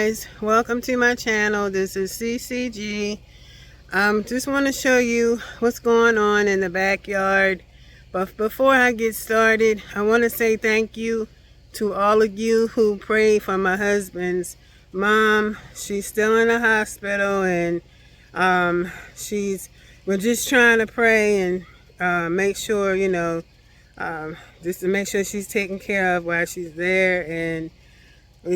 guys, welcome to my channel. This is CeeCeeG. Just want to show you what's going on in the backyard. But before I get started, I want to say thank you to all of you who prayed for my husband's mom. She's still in the hospital, and we're just trying to pray and make sure, just to make sure she's taken care of while she's there. And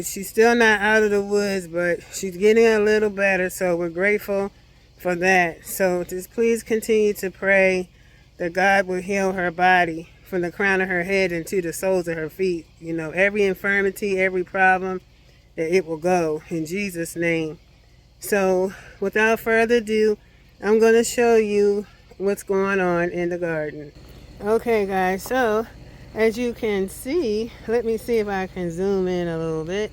she's still not out of the woods, but she's getting a little better, so we're grateful for that. So just please continue to pray that God will heal her body from the crown of her head into the soles of her feet. Every infirmity, every problem, that it will go in Jesus' name. So without further ado, I'm going to show you what's going on in the garden. Okay guys, so as you can see, let me see if I can zoom in a little bit.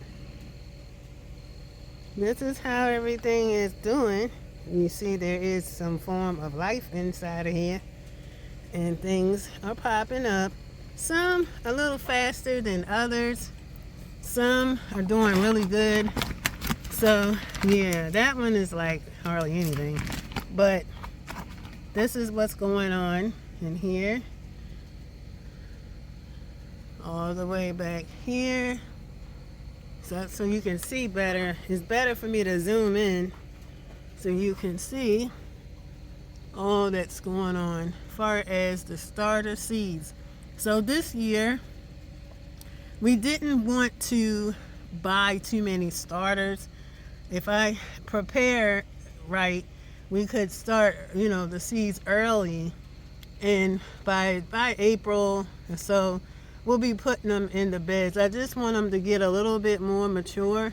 This is how everything is doing. You see there is some form of life inside of here, and things are popping up. Some a little faster than others. Some are doing really good. So yeah, that one is like hardly anything. But this is what's going on in here. All the way back here, so you can see better. It's better for me to zoom in so you can see all that's going on as far as the starter seeds. So this year we didn't want to buy too many starters. If I prepare right, we could start the seeds early, and by April or so we'll be putting them in the beds. I just want them to get a little bit more mature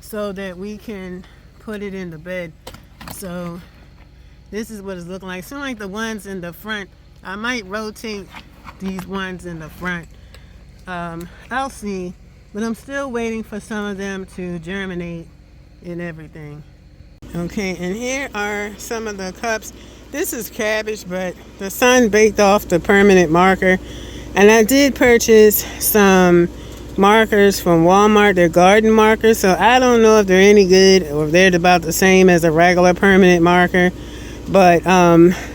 so that we can put it in the bed. So this is what it's looking like. Seem like the ones in the front, I might rotate these ones in the front. I'll see, but I'm still waiting for some of them to germinate and everything. Okay, and here are some of the cups. This is cabbage, but the sun baked off the permanent marker. And I did purchase some markers from Walmart. They're garden markers, so I don't know if they're any good or if they're about the same as a regular permanent marker. But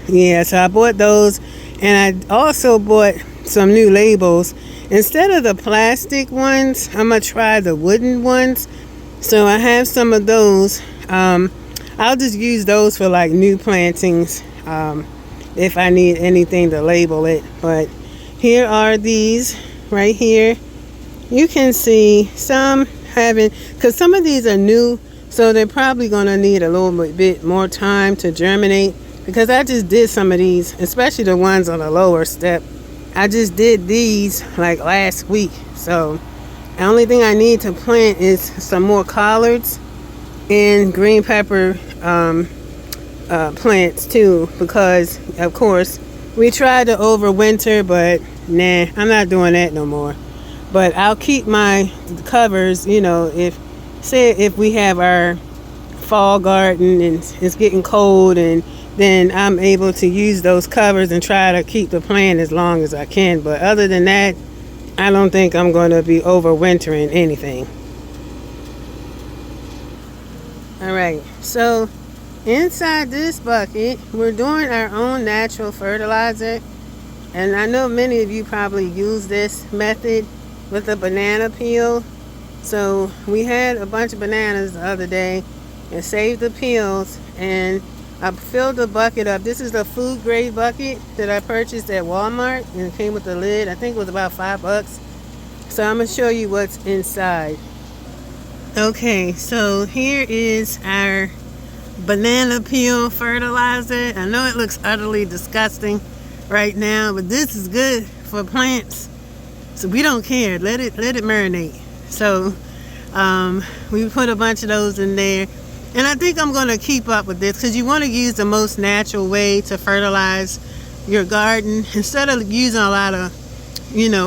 yeah, so I bought those, and I also bought some new labels. Instead of the plastic ones, I'm gonna try the wooden ones. So I have some of those. I'll just use those for like new plantings if I need anything to label it. But here are these right here. You can see some having, because some of these are new, so they're probably going to need a little bit more time to germinate, because I just did some of these, especially the ones on the lower step. I just did these like last week. So the only thing I need to plant is some more collards and green pepper plants too, because of course we tried to overwinter, but nah, I'm not doing that no more. But I'll keep my covers, if we have our fall garden and it's getting cold, and then I'm able to use those covers and try to keep the plant as long as I can. But other than that, I don't think I'm going to be overwintering anything. Alright, so inside this bucket, we're doing our own natural fertilizer. And I know many of you probably use this method with the banana peel. So we had a bunch of bananas the other day and saved the peels, and I filled the bucket up. This is the food grade bucket that I purchased at Walmart, and it came with the lid. I think it was about $5. So I'm going to show you what's inside. Okay, so here is our banana peel fertilizer. I know it looks utterly disgusting right now, but this is good for plants, so we don't care. Let it marinate. So we put a bunch of those in there, and I think I'm going to keep up with this, because you want to use the most natural way to fertilize your garden instead of using a lot of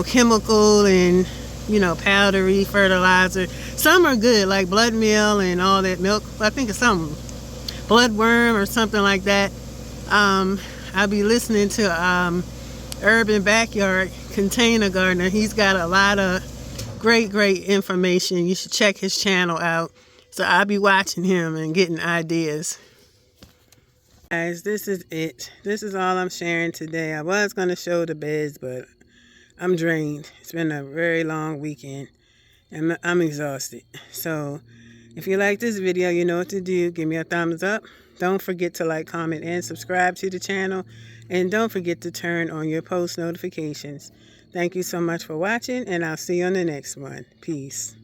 chemical and powdery fertilizer. Some are good, like blood meal and all that milk. I think it's some bloodworm or something like that. I'll be listening to Urban Backyard Container Gardener. He's got a lot of great information. You should check his channel out. So I'll be watching him and getting ideas. Guys, this is it. This is all I'm sharing today. I was going to show the beds, but I'm drained. It's been a very long weekend and I'm exhausted. So if you like this video, you know what to do. Give me a thumbs up. Don't forget to like, comment, and subscribe to the channel. And don't forget to turn on your post notifications. Thank you so much for watching, and I'll see you on the next one. Peace.